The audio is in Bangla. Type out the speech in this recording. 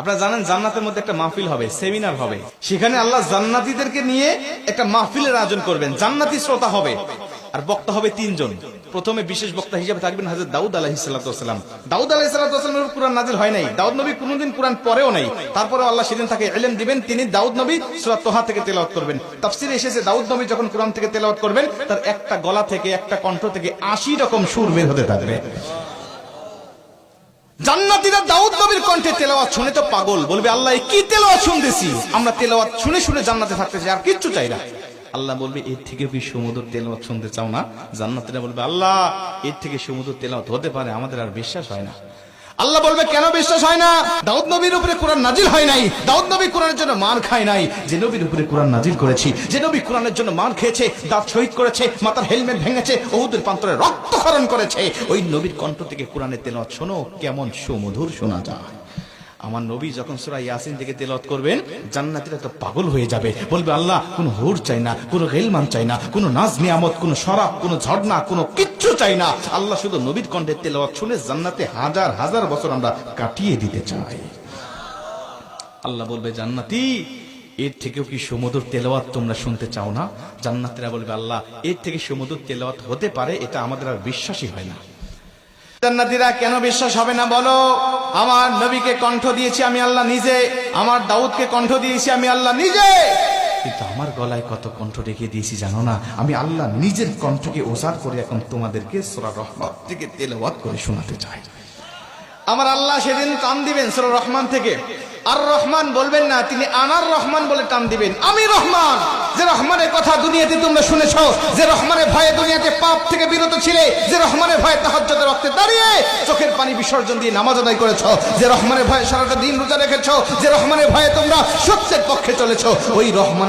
আপনারা জানেন জান্নাতের মধ্যে একটা মাহফিল হবে, সেমিনার হবে। সেখানে আল্লাহ জান্নাতীদেরকে নিয়ে একটা মাহফিলের আয়োজন করবেন। জান্নাতি শ্রোতা হবে আর বক্তা হবে 3 জন। প্রথমে বিশেষ বক্তা হিসেবে থাকবেন হযরত দাউদ আলাইহিস সালাম। দাউদ আলাইহিস সালামের উপর কুরআন নাযিল হয় নাই, দাউদ নবী কোনদিন কুরআন পড়েও নাই। তারপরে আল্লাহ সেদিন তাকে ইলম দিবেন, তিনি দাউদ নবী সূরা তোহা থেকে তেলাওয়াত করবেন। তাফসীরে এসেছে দাউদ নবী যখন কুরআন থেকে তেলাওয়াত করবেন তার একটা গলা থেকে, একটা কণ্ঠ থেকে 80 রকম সুর বের হতে থাকবে। জান্নাতীরা দাউদ নবীর কণ্ঠে তেলাওয়াত শুনে তো পাগল, বলবে আল্লাহ কি তেলাওয়াত শুনতেছি, আমরা তেলাওয়াত শুনে শুনে জান্নাতে থাকতে চাই, আর কিচ্ছু চাই না। আল্লাহ বলবে এর থেকে কি সুমধুর তেলাওয়াত শুনতে চাও না? জান্নাতীরা বলবে আল্লাহ এর থেকে সুমধুর তেলাওয়াত হতে পারে, আমাদের আর বিশ্বাস হয় না। আল্লাহ বলবে কেন বিশ্বাস হয় না? দাউদ নবীর উপরে কোরআন নাজিল হয় নাই, দাউদ নবী কোরআনের জন্য মার খায় নাই। যে নবীর উপরে কোরআন নাজিল করেছি, যে নবী কোরআনের জন্য মার খেয়েছে, দাঁত শহীদ করেছে, মাথার হেলমেট ভেঙেছে, উহুদের প্রান্তরে রক্তক্ষরণ করেছে, ওই নবীর কণ্ঠ থেকে কোরআনের তেলাওয়াত শোনো কেমন সুমধুর শোনা যায়। আমার নবী যখন সূরা ইয়াসিন থেকে তেলাওয়াত করবেন জান্নাতীরা তো পাগল হয়ে যাবে, বলবে আল্লাহ কোনো হুর চাই না, কোনো গিলমান চাই না, কোনো নাজ নিয়ামত, কোনো শরাব, কোনো ঝর্ণা, কোনো কিচ্ছু চাই না। আল্লাহ শুধু নবীর কণ্ঠে তেলাওয়াত শুনে জান্নাতে হাজার হাজার বছর আমরা কাটিয়ে দিতে চাই। আল্লাহ বলবে জান্নাতি এর থেকেও কি সুমধুর তেলাওয়াত তোমরা শুনতে চাও না? জান্নাতীরা বলবে আল্লাহ এর থেকে সুমধুর তেলাওয়াত হতে পারে, এটা আমাদের আর বিশ্বাসই হয় না। জান্নাতীরা কেন বিশ্বাস হবে না বলো? আমার নবীকে কণ্ঠ দিয়েছি আমি আল্লাহ নিজে, আমার দাউদকে কণ্ঠ দিয়েছি আমি আল্লাহ নিজে, কিন্তু আমার গলায় কত কণ্ঠ রেখে দিয়েছি জানো না? আমি আল্লাহ নিজের কণ্ঠকে ওজার করে এখন তোমাদেরকে সূরা রহমান থেকে তেলাওয়াত করে শোনাতে চাই। আমার আল্লাহ সেদিন টান দিবেন সূরা রহমান থেকে, আর রহমান বলবেন না, তিনি আনার রহমান বলে টান দিবেন। আমি রহমান, যে রহমানের কথা দুনিয়াতে তোমরা শুনেছো, যে রহমানের ভয়ে দুনিয়াতে পাপ থেকে বিরত ছিলে, যে রহমানের ভয়ে তাহাজ্জুদের ওয়াক্তে দাঁড়িয়ে চোখের পানি বিসর্জন দিয়ে নামাজ আদায় করেছো, যে রহমানের ভয়ে সারাটা দিন রোজা রেখেছো, যে রহমানের ভয়ে তোমরা সত্যের পক্ষে চলেছো, ওই রহমান